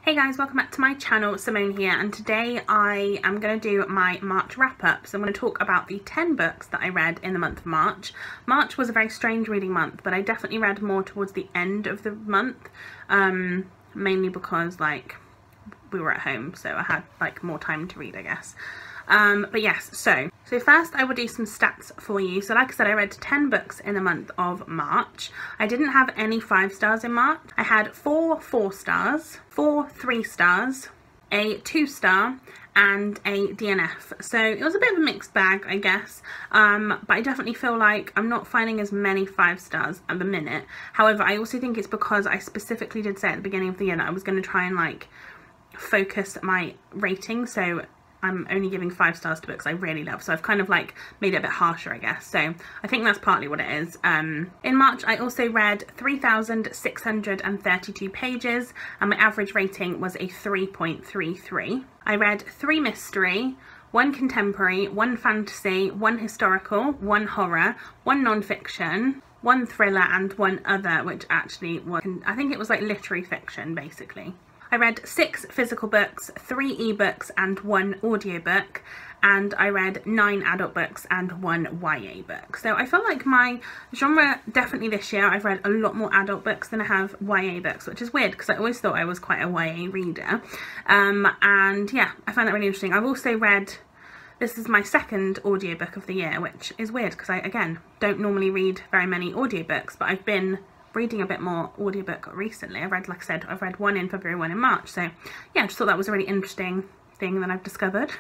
Hey guys, welcome back to my channel. Simone here, and today I am going to do my March wrap-up. So I'm going to talk about the 10 books that I read in the month of March. March was a very strange reading month, but I definitely read more towards the end of the month, mainly because like we were at home, so I had like more time to read, I guess. But yes, so first I will do some stats for you. So like I said, I read 10 books in the month of March. I didn't have any 5 stars in March. I had 4 4 stars, 4 3 stars, a 2 star and a DNF. So it was a bit of a mixed bag, I guess, but I definitely feel like I'm not finding as many 5 stars at the minute. However, I also think it's because I specifically did say at the beginning of the year that I was going to try and like focus my rating, so I'm only giving 5 stars to books I really love, so I've kind of like made it a bit harsher, I guess. So I think that's partly what it is. In March I also read 3,632 pages and my average rating was a 3.33. I read 3 mystery, 1 contemporary, 1 fantasy, 1 historical, 1 horror, 1 non-fiction, 1 thriller and 1 other, which actually was, I think it was like literary fiction basically. I read 6 physical books, 3 ebooks and 1 audiobook, and I read 9 adult books and 1 YA book. So I feel like my genre, definitely this year, I've read a lot more adult books than I have YA books, which is weird because I always thought I was quite a YA reader. And yeah, I find that really interesting. I've also read, this is my 2nd audiobook of the year, which is weird because I, again, don't normally read very many audiobooks, but I've been reading a bit more audiobook recently. I've read, like I said, I've read 1 in February, 1 in March. So yeah, I just thought that was a really interesting thing that I've discovered.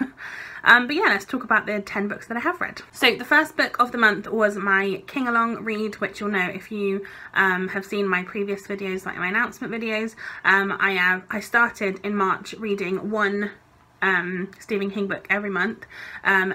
But yeah, let's talk about the 10 books that I have read. So the first book of the month was my Kingalong read, which you'll know if you have seen my previous videos, like my announcement videos. I started in March reading 1 Stephen King book every month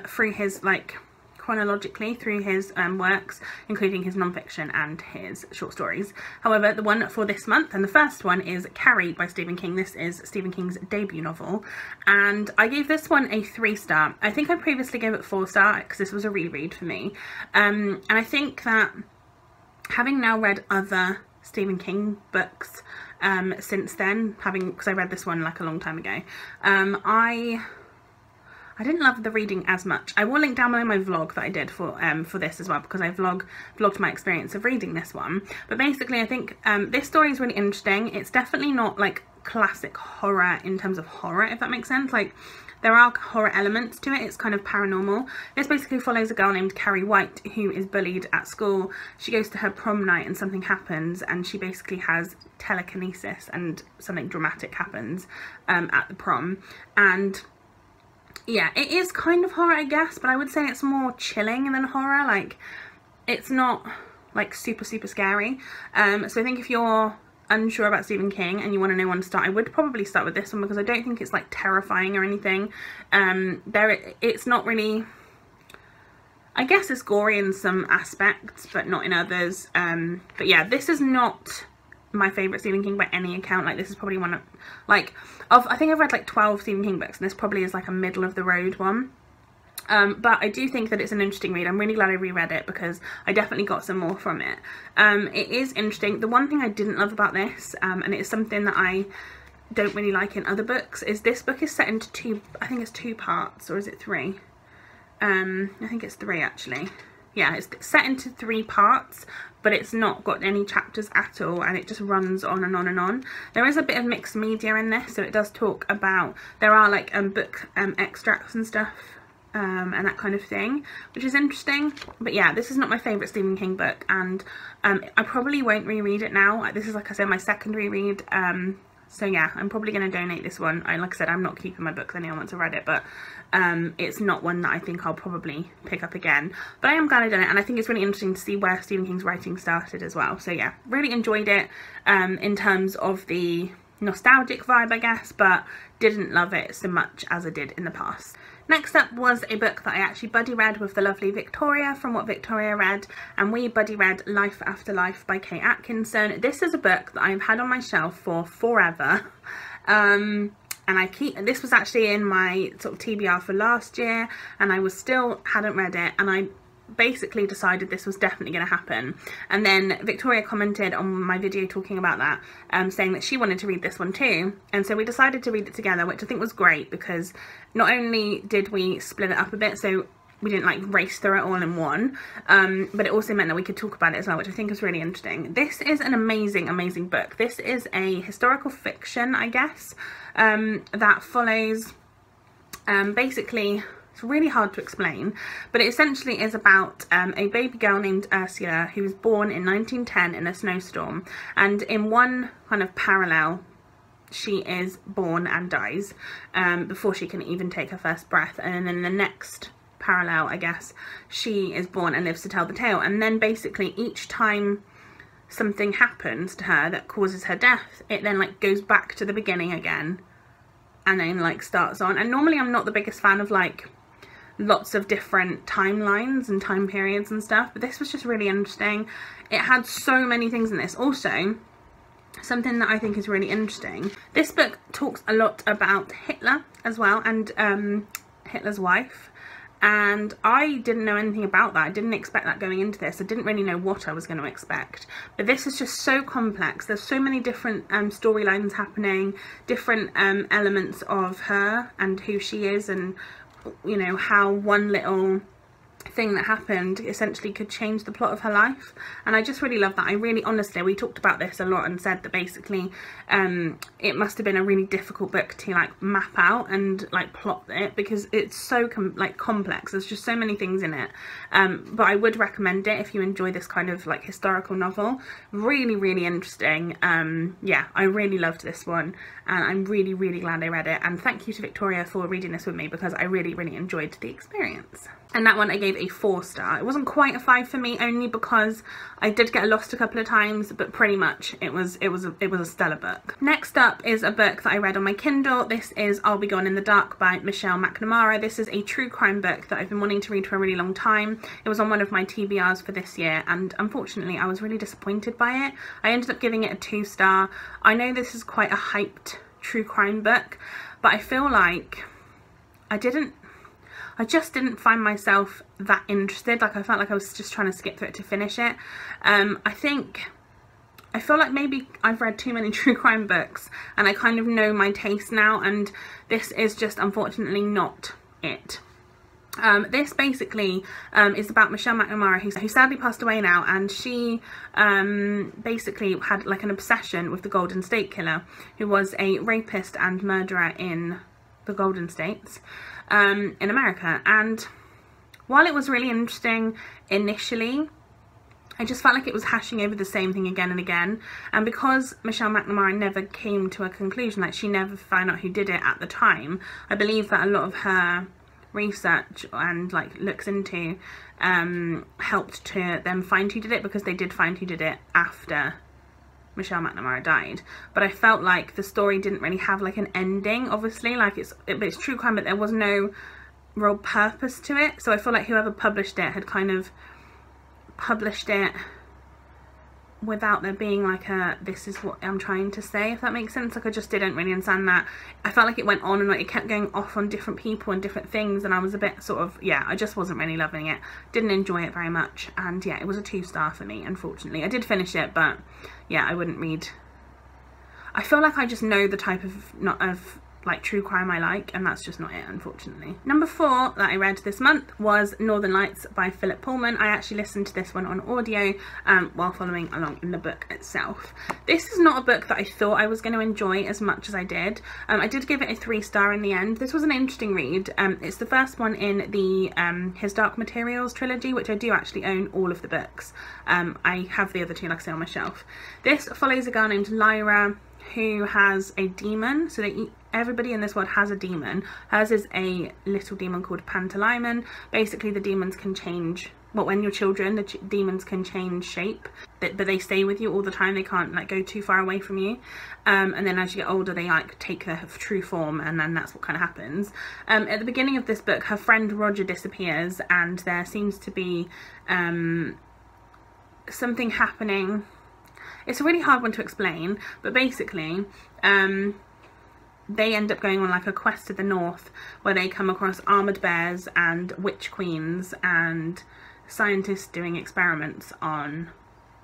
through his like chronologically through his works, including his non-fiction and his short stories. However, the one for this month, and the first one, is Carrie by Stephen King. This is Stephen King's debut novel, and I gave this one a 3 star. I think I previously gave it 4 star because this was a reread for me, and I think that having now read other Stephen King books since then, because I read this one like a long time ago, I didn't love the reading as much. I will link down below my vlog that I did for this as well, because I vlogged my experience of reading this one. But basically I think this story is really interesting. It's definitely not like classic horror in terms of horror, if that makes sense. Like there are horror elements to it. It's kind of paranormal. This basically follows a girl named Carrie White who is bullied at school. She goes to her prom night and something happens, and she basically has telekinesis and something dramatic happens at the prom. And yeah, it is kind of horror, I guess, but I would say it's more chilling than horror. Like, it's not like super scary. So I think if you're unsure about Stephen King and you want to know when to start, I would probably start with this one, because I don't think it's like terrifying or anything. It's not really, I guess it's gory in some aspects but not in others. But yeah, this is not my favourite Stephen King by any account. Like, this is probably one of, like, I think I've read like 12 Stephen King books, and this probably is like a middle of the road one. But I do think that it's an interesting read. I'm really glad I reread it because I definitely got some more from it. It is interesting. The one thing I didn't love about this, and it's something that I don't really like in other books, is this book is set into 2, I think it's 2 parts, or is it 3? I think it's 3 actually. Yeah, it's set into 3 parts, but it's not got any chapters at all, and it just runs on and on and on. There is a bit of mixed media in this, so it does talk about, there are like book extracts and stuff, and that kind of thing, which is interesting. But yeah, this is not my favourite Stephen King book, and I probably won't reread it now. This is, like I said, my 2nd reread. So yeah, I'm probably going to donate this one. Like I said, I'm not keeping my books anymore once I've read it, but it's not one that I think I'll probably pick up again. But I am glad I done it, and I think it's really interesting to see where Stephen King's writing started as well. So yeah, really enjoyed it in terms of the nostalgic vibe, I guess, but didn't love it so much as I did in the past. Next up was a book that I actually buddy read with the lovely Victoria from What Victoria Read, and we buddy read Life After Life by Kate Atkinson. This is a book that I've had on my shelf for forever, and this was actually in my sort of TBR for last year, and I hadn't read it, and I basically decided this was definitely going to happen. And then Victoria commented on my video talking about that, saying that she wanted to read this one too. And so we decided to read it together, which I think was great, because not only did we split it up a bit, so we didn't like race through it all in one, but it also meant that we could talk about it as well, which I think is really interesting. This is an amazing, amazing book. This is a historical fiction, I guess, that follows, basically, it's really hard to explain, but it essentially is about a baby girl named Ursula who was born in 1910 in a snowstorm, and in one kind of parallel, she is born and dies before she can even take her first breath, and then the next parallel, I guess, she is born and lives to tell the tale. And then basically each time something happens to her that causes her death, it then like goes back to the beginning again and then like starts on. And normally I'm not the biggest fan of like lots of different timelines and time periods and stuff, but this was just really interesting. It had so many things in this. Also, something that I think is really interesting, this book talks a lot about Hitler as well, and Hitler's wife. And I didn't know anything about that. I didn't expect that going into this. I didn't really know what I was going to expect. But this is just so complex. There's so many different storylines happening, different elements of her and who she is, and, you know, how one little thing that happened essentially could change the plot of her life. And I just really love that. I really, honestly, we talked about this a lot and said that basically it must have been a really difficult book to like map out and like plot it, because it's so complex. There's just so many things in it, but I would recommend it if you enjoy this kind of like historical novel. Really, really interesting. Yeah, I really loved this one, and I'm really, really glad I read it. And thank you to Victoria for reading this with me, because I really, really enjoyed the experience. And that one I gave a 4-star. It wasn't quite a 5 for me, only because I did get lost a couple of times, but pretty much it was a stellar book. Next up is a book that I read on my Kindle. This is I'll Be Gone in the Dark by Michelle McNamara. This is a true crime book that I've been wanting to read for a really long time. It was on one of my TBRs for this year, and unfortunately I was really disappointed by it. I ended up giving it a 2-star. I know this is quite a hyped true crime book, but I feel like I just didn't find myself that interested. Like, I felt like I was just trying to skip through it to finish it. I feel like maybe I've read too many true crime books and I kind of know my taste now, and this is just unfortunately not it. This basically is about Michelle McNamara, who sadly passed away now, and she basically had like an obsession with the Golden State Killer, who was a rapist and murderer in the Golden States in America. And while it was really interesting initially, I just felt like it was hashing over the same thing again and again. And because Michelle McNamara never came to a conclusion, like she never found out who did it at the time, I believe that a lot of her research and like looks into helped to them find who did it, because they did find who did it after Michelle McNamara died. But I felt like the story didn't really have like an ending. Obviously, like it's true crime, but there was no real purpose to it. So I feel like whoever published it had kind of published it without there being like a this is what I'm trying to say, if that makes sense. Like, I just didn't really understand that. I felt like it went on and like it kept going off on different people and different things, and I was a bit sort of, yeah, I just wasn't really loving it. Didn't enjoy it very much, and yeah, it was a 2-star for me, unfortunately. I did finish it, but yeah, I wouldn't read. I feel like I just know the type of like true crime I like, and that's just not it, unfortunately. Number 4 that I read this month was Northern Lights by Philip Pullman. I actually listened to this one on audio while following along in the book itself. This is not a book that I thought I was going to enjoy as much as I did. I did give it a 3-star in the end. This was an interesting read. It's the first one in the His Dark Materials trilogy, which I do actually own all of the books. I have the other 2, like I say, on my shelf. This follows a girl named Lyra who has a demon. So everybody in this world has a demon. Hers is a little demon called Pantalaimon. Basically, the demons can change, well, when you're children, the demons can change shape, but they stay with you all the time. They can't like go too far away from you. And then as you get older, they like take their true form, and then that's what kind of happens. At the beginning of this book, her friend Roger disappears, and there seems to be something happening. It's a really hard one to explain, but basically they end up going on like a quest to the north where they come across armoured bears and witch queens and scientists doing experiments on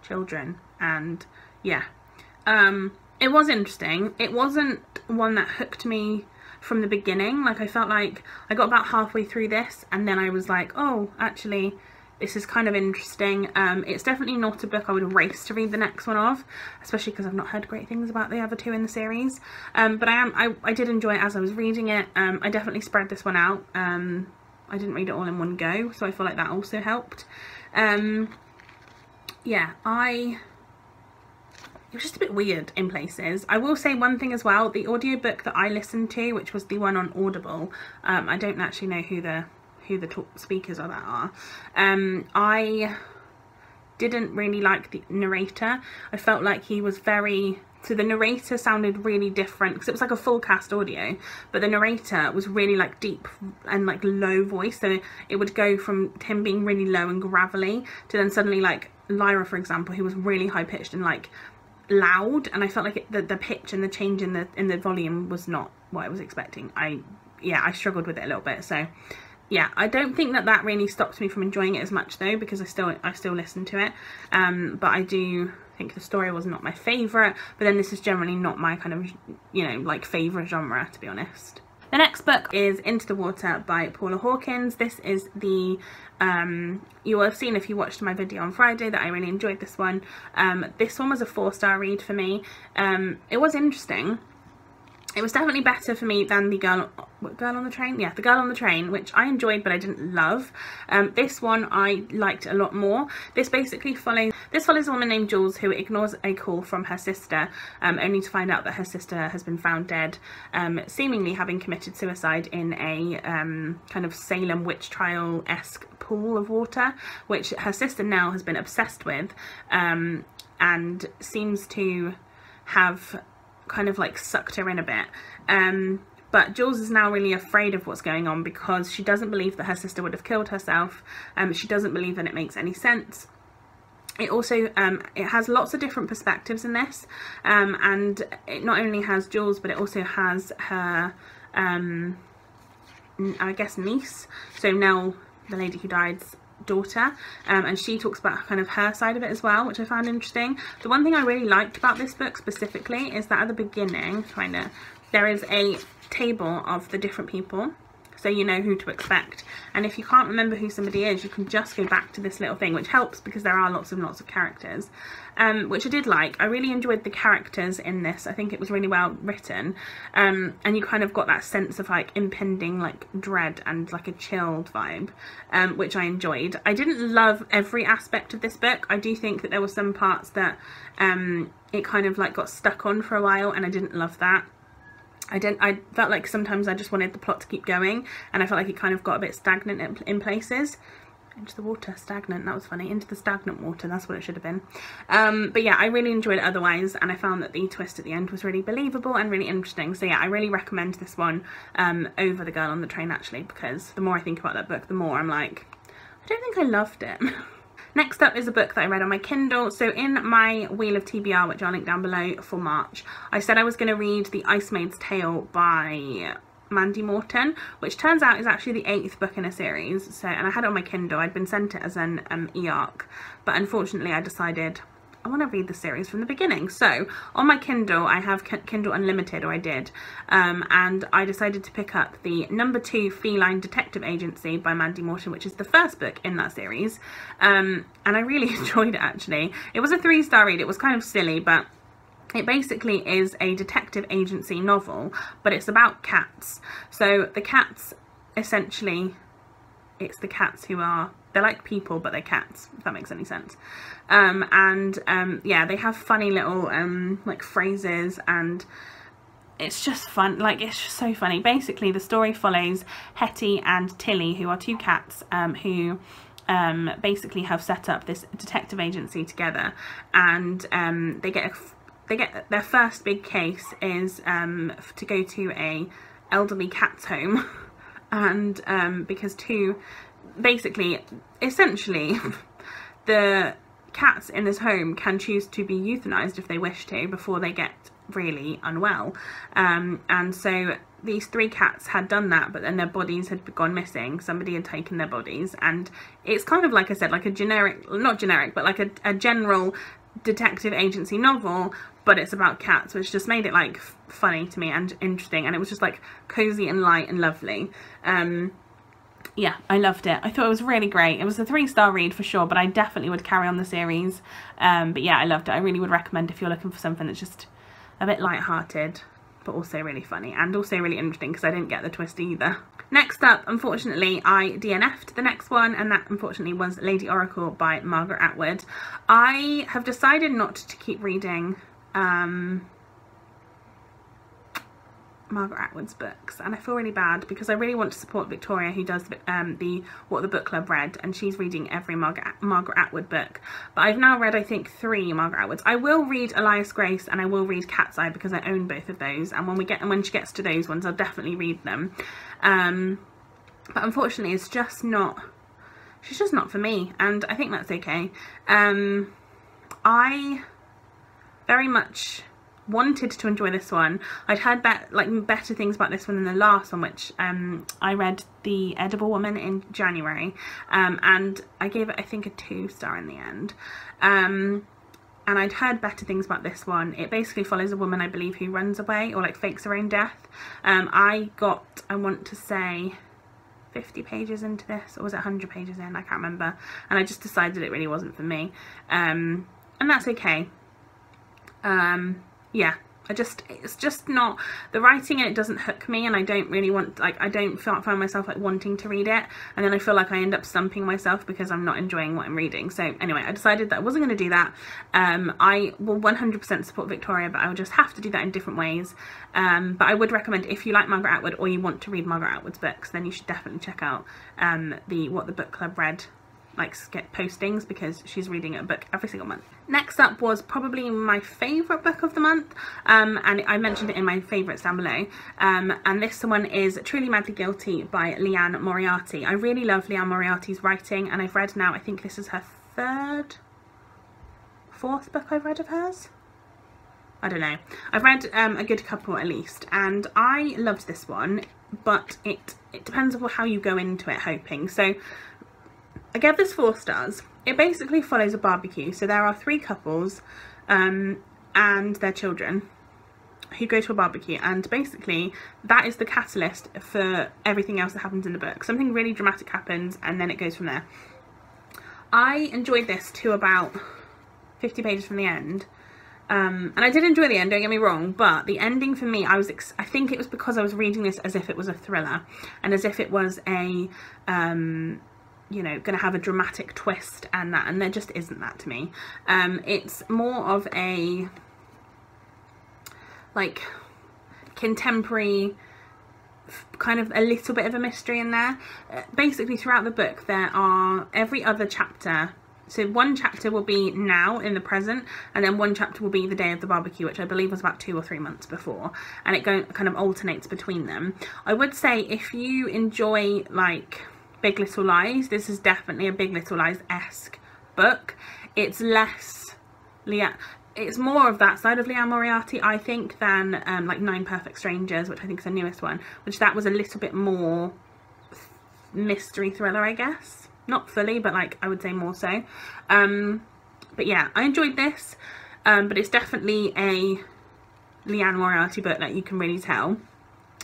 children, and yeah, it was interesting. It wasn't one that hooked me from the beginning. Like, I felt like I got about halfway through this and then I was like, oh, actually this is kind of interesting. It's definitely not a book I would race to read the next one of, especially because I've not heard great things about the other two in the series. But I did enjoy it as I was reading it. I definitely spread this one out. I didn't read it all in one go, so I feel like that also helped. Yeah, it was just a bit weird in places. I will say one thing as well, the audiobook that I listened to, which was the one on Audible, I don't actually know who the speakers of that are. I didn't really like the narrator. I felt like he was so the narrator sounded really different, because it was like a full cast audio, but the narrator was really like deep and like low voice, so it would go from him being really low and gravelly to then suddenly, like Lyra for example, who was really high pitched and like loud, and I felt like the pitch and the change in the volume was not what I was expecting. I struggled with it a little bit. So yeah, I don't think that really stopped me from enjoying it as much though, because I still listened to it. But I do think the story was not my favourite, but then this is generally not my kind of, you know, like favourite genre, to be honest. The next book is Into the Water by Paula Hawkins. This is the, you will have seen if you watched my video on Friday that I really enjoyed this one. This one was a 4-star read for me. It was interesting. It was definitely better for me than the Girl on the Train? Yeah, the Girl on the Train, which I enjoyed but I didn't love. This one I liked a lot more. This basically follows a woman named Jules who ignores a call from her sister, only to find out that her sister has been found dead, seemingly having committed suicide in a kind of Salem witch trial-esque pool of water, which her sister now has been obsessed with, and seems to have kind of like sucked her in a bit. But Jules is now really afraid of what's going on, because she doesn't believe that her sister would have killed herself. She doesn't believe that it makes any sense. It also it has lots of different perspectives in this, and it not only has Jules, but it also has her I guess niece, so Nell, the lady who died's daughter, and she talks about kind of her side of it as well, which I found interesting. The one thing I really liked about this book specifically is that at the beginning, there is a table of the different people, so you know who to expect, and if you can't remember who somebody is, you can just go back to this little thing, which helps because there are lots of characters, which I did like. I really enjoyed the characters in this. I think it was really well written, and you kind of got that sense of like impending like dread and like a chilled vibe, which I enjoyed. I didn't love every aspect of this book. I do think that there were some parts that it kind of like got stuck on for a while, and I didn't love that. I felt like sometimes I just wanted the plot to keep going, and I felt like it kind of got a bit stagnant in places. Into the water, stagnant, that was funny. Into the stagnant water, that's what it should have been. But yeah, I really enjoyed it otherwise, and I found that the twist at the end was really believable and really interesting. So yeah, I really recommend this one over The Girl on the Train, actually, because the more I think about that book, the more I'm like, I don't think I loved it. Next up is a book that I read on my Kindle. So in my Wheel of TBR, which I'll link down below for March, I said I was going to read The Ice Maid's Tale by Mandy Morton, which turns out is actually the 8th book in a series. So, and I had it on my Kindle. I'd been sent it as an e-arc, but unfortunately I decided I want to read the series from the beginning. So on my Kindle, I have Kindle Unlimited, or I did, and I decided to pick up the #2 Feline Detective Agency by Mandy Morton, which is the first book in that series, and I really enjoyed it, actually. It was a 3-star read. It was kind of silly, but it basically is a detective agency novel, but it's about cats. So the cats, essentially, it's the cats who are, they're like people, but they're cats, if that makes any sense. Yeah, they have funny little like phrases, and it's just fun. Like, it's just so funny. Basically, the story follows Hetty and Tilly, who are 2 cats who basically have set up this detective agency together, and they get their first big case is to go to a elderly cat's home, and because essentially the cats in this home can choose to be euthanized if they wish to before they get really unwell, and so these 3 cats had done that, but then their bodies had gone missing. Somebody had taken their bodies, and it's kind of, like I said, like a generic, not generic, but like a general detective agency novel, but it's about cats, which just made it like funny to me and interesting, and it was just like cozy and light and lovely. Yeah, I loved it. I thought it was really great. It was a 3-star read for sure, but I definitely would carry on the series. But yeah, I loved it. I really would recommend if you're looking for something that's just a bit light-hearted, but also really funny and also really interesting, because I didn't get the twist either. Next up, unfortunately, I DNF'd the next one, and that unfortunately was Lady Oracle by Margaret Atwood. I have decided not to keep reading Margaret Atwood's books, and I feel really bad because I really want to support Victoria, who does the What the Book Club read, and she's reading every Margaret Atwood book. But I've now read, I think, 3 Margaret Atwoods. I will read Elias Grace and I will read Cat's Eye because I own both of those, and when she gets to those ones, I'll definitely read them. But unfortunately, she's just not for me, and I think that's okay. I very much wanted to enjoy this one. I'd heard better things about this one than the last one, which I read The Edible Woman in January, and I gave it, I think, a 2-star in the end. And I'd heard better things about this one. It basically follows a woman, I believe, who runs away or like fakes her own death. I want to say 50 pages into this, or was it 100 pages in? I can't remember. And I just decided it really wasn't for me. And that's okay. Yeah, it's just not, the writing in it doesn't hook me, and I don't really want, like, I don't find myself like wanting to read it, and then I feel like I end up stumping myself because I'm not enjoying what I'm reading. So anyway, I decided that I wasn't going to do that. I will 100% support Victoria, but I will just have to do that in different ways. But I would recommend, if you like Margaret Atwood or you want to read Margaret Atwood's books, then you should definitely check out the What the Book Club read get postings, because she's reading a book every single month. Next up was probably my favourite book of the month, and I mentioned it in my favourites down below, and this one is Truly Madly Guilty by Liane Moriarty. I really love Liane Moriarty's writing, and I've read now, I think this is her 4th book I've read of hers. I don't know. I've read a good couple at least, and I loved this one, but it depends on how you go into it hoping. So I gave this 4 stars. It basically follows a barbecue. So there are 3 couples and their children who go to a barbecue, and basically that is the catalyst for everything else that happens in the book. Something really dramatic happens, and then it goes from there. I enjoyed this to about 50 pages from the end. And I did enjoy the end, don't get me wrong, but the ending for me, I think it was because I was reading this as if it was a thriller, and as if it was a you know, going to have a dramatic twist, and there just isn't that to me. It's more of a like contemporary, kind of a little bit of a mystery in there. Basically throughout the book there are every other chapter, so one chapter will be now in the present, and then one chapter will be the day of the barbecue, which I believe was about 2 or 3 months before, and it kind of alternates between them. I would say if you enjoy like Big Little Lies, this is definitely a Big Little Lies-esque book. It's less it's more of that side of Liane Moriarty, I think, than like 9 Perfect Strangers, which I think is the newest one, which that was a little bit more mystery thriller, I guess. Not fully, but like I would say more so. But yeah, I enjoyed this, but it's definitely a Liane Moriarty book that you can really tell.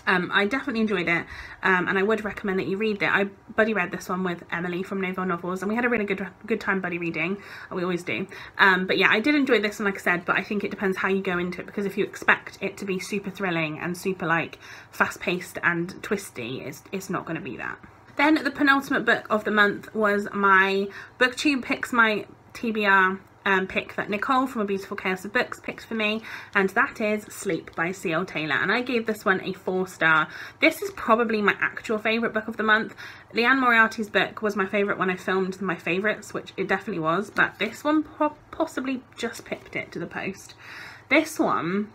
I definitely enjoyed it, and I would recommend that you read it. I buddy read this one with Emily from Novel Novels, and we had a really good time buddy reading. We always do. But yeah, I did enjoy this one, like I said, but I think it depends how you go into it, because if you expect it to be super thrilling and super like fast-paced and twisty, it's not going to be that. Then the penultimate book of the month was my BookTube Picks My TBR pick that Nicole from A Beautiful Chaos of Books picked for me, and that is Sleep by C.L. Taylor, and I gave this one a 4-star. This is probably my actual favourite book of the month. Liane Moriarty's book was my favourite when I filmed my favourites, which it definitely was, but this one possibly just pipped it to the post. This one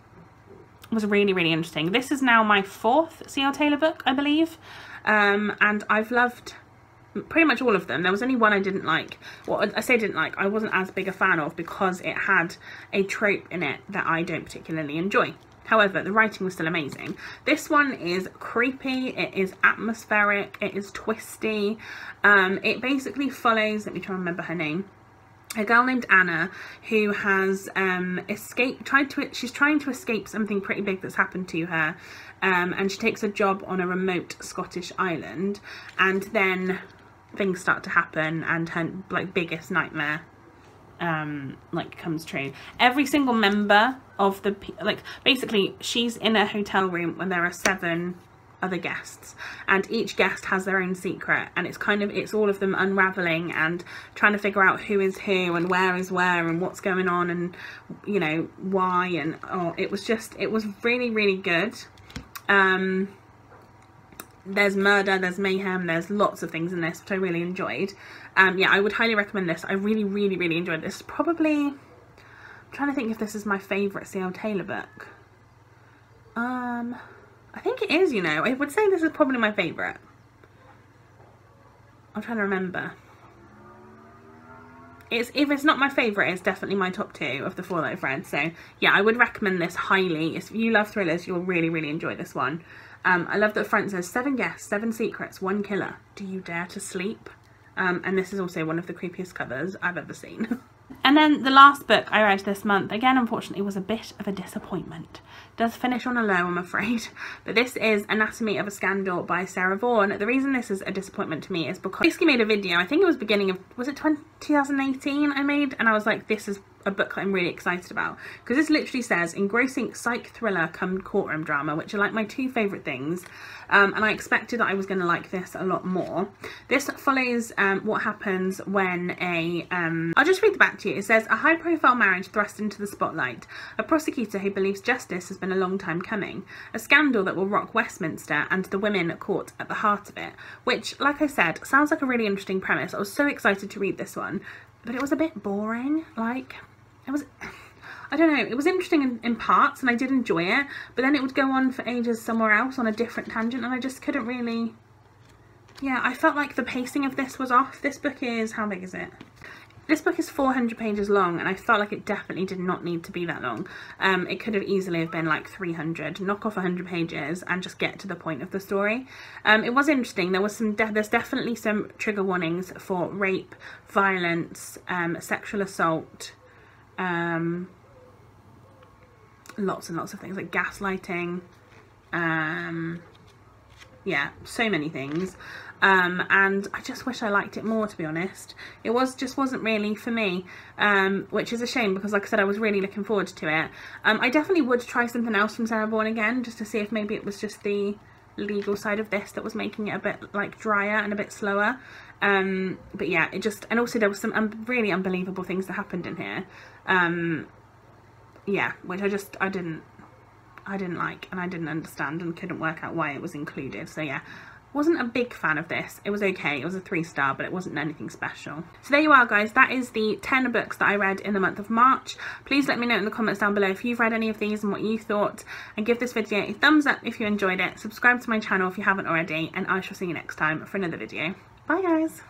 was really, really interesting. This is now my 4th C.L. Taylor book, I believe, and I've loved pretty much all of them. There was only one I didn't like. Well, I say didn't like, I wasn't as big a fan of, because it had a trope in it that I don't particularly enjoy. However, the writing was still amazing. This one is creepy, it is atmospheric, it is twisty. It basically follows, let me try and remember her name, a girl named Anna who has she's trying to escape something pretty big that's happened to her, and she takes a job on a remote Scottish island, and then things start to happen and her like biggest nightmare like comes true. Every single member of the basically she's in a hotel room when there are 7 other guests, and each guest has their own secret, and it's all of them unraveling and trying to figure out who is who and where is where and what's going on and, you know, why. And it was really, really good. There's murder, there's mayhem, there's lots of things in this which I really enjoyed. Yeah, I would highly recommend this. I really, really, really enjoyed this. Probably, I'm trying to think if this is my favourite C.L. Taylor book. I think it is, you know. I would say this is probably my favourite. I'm trying to remember. If it's not my favourite, it's definitely my top 2 of the 4 that I've read. So yeah, I would recommend this highly. If you love thrillers, you'll really, really enjoy this one. I love that the front says 7 guests, 7 secrets, 1 killer. Do you dare to sleep? And this is also one of the creepiest covers I've ever seen. And then the last book I read this month, again unfortunately, was a bit of a disappointment. Does finish on a low, I'm afraid. But this is Anatomy of a Scandal by Sarah Vaughan. The reason this is a disappointment to me is because I basically made a video, I think it was beginning of, was it 2018 I made? And I was like, this is a book that I'm really excited about, because this literally says engrossing psych thriller come courtroom drama, which are like my 2 favourite things, and I expected that I was going to like this a lot more. This follows what happens when I'll just read the back to you. It says, a high profile marriage thrust into the spotlight, a prosecutor who believes justice has been a long time coming, a scandal that will rock Westminster and the women caught at the heart of it, which, like I said, sounds like a really interesting premise. I was so excited to read this one, but it was a bit boring. Like, it was, I don't know, it was interesting in parts and I did enjoy it, but then it would go on for ages somewhere else on a different tangent and I just couldn't really, yeah, I felt like the pacing of this was off. This book is, how big is it? This book is 400 pages long, and I felt like it definitely did not need to be that long. It could have easily have been like 300, knock off 100 pages and just get to the point of the story. It was interesting. There was there's definitely some trigger warnings for rape, violence, sexual assault, lots and lots of things like gaslighting, yeah, so many things. And I just wish I liked it more, to be honest. It just wasn't really for me, which is a shame because, like I said, I was really looking forward to it. I definitely would try something else from Sarah Vaughan again, just to see if maybe it was just the legal side of this that was making it a bit like drier and a bit slower. But yeah, it just, and also there was some really unbelievable things that happened in here. Yeah, which I didn't like, and I didn't understand and couldn't work out why it was included. So yeah, wasn't a big fan of this. It was okay, it was a 3-star, but it wasn't anything special. So there you are, guys. That is the 10 books that I read in the month of March. Please let me know in the comments down below if you've read any of these and what you thought, and give this video a thumbs up if you enjoyed it. Subscribe to my channel if you haven't already, and I shall see you next time for another video. Bye, guys.